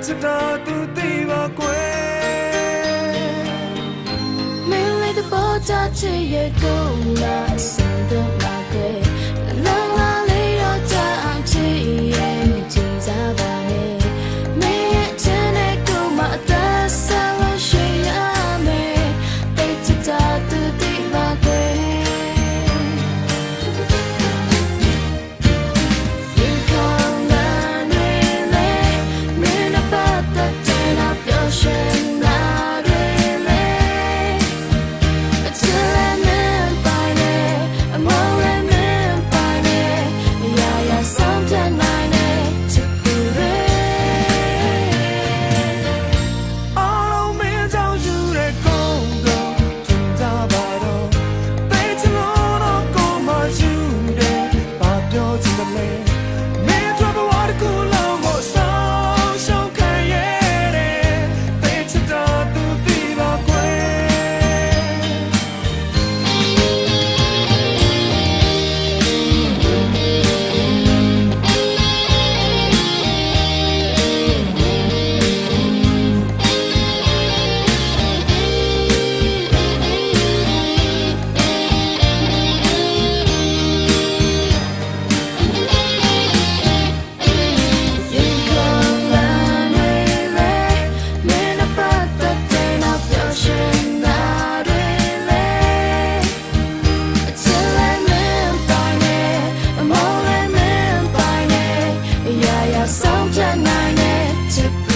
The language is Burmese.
ချစ်တာသူသိပါကွယ်မင်းလေးတပေါ်ချချစ်ရဲ့ကိုလာစံတဲ့မှာကွယ်လောင်လာလေးတော့ချအောင်ချစ်ရဲ့မကြည့်စားပါနဲ့မင်းရဲ့ချမ်းတဲ့ကိုမအသက်ဆက်လို့ရှိရမယ်တိတ်ချစ်တာသူသိပါကွယ်Something I need to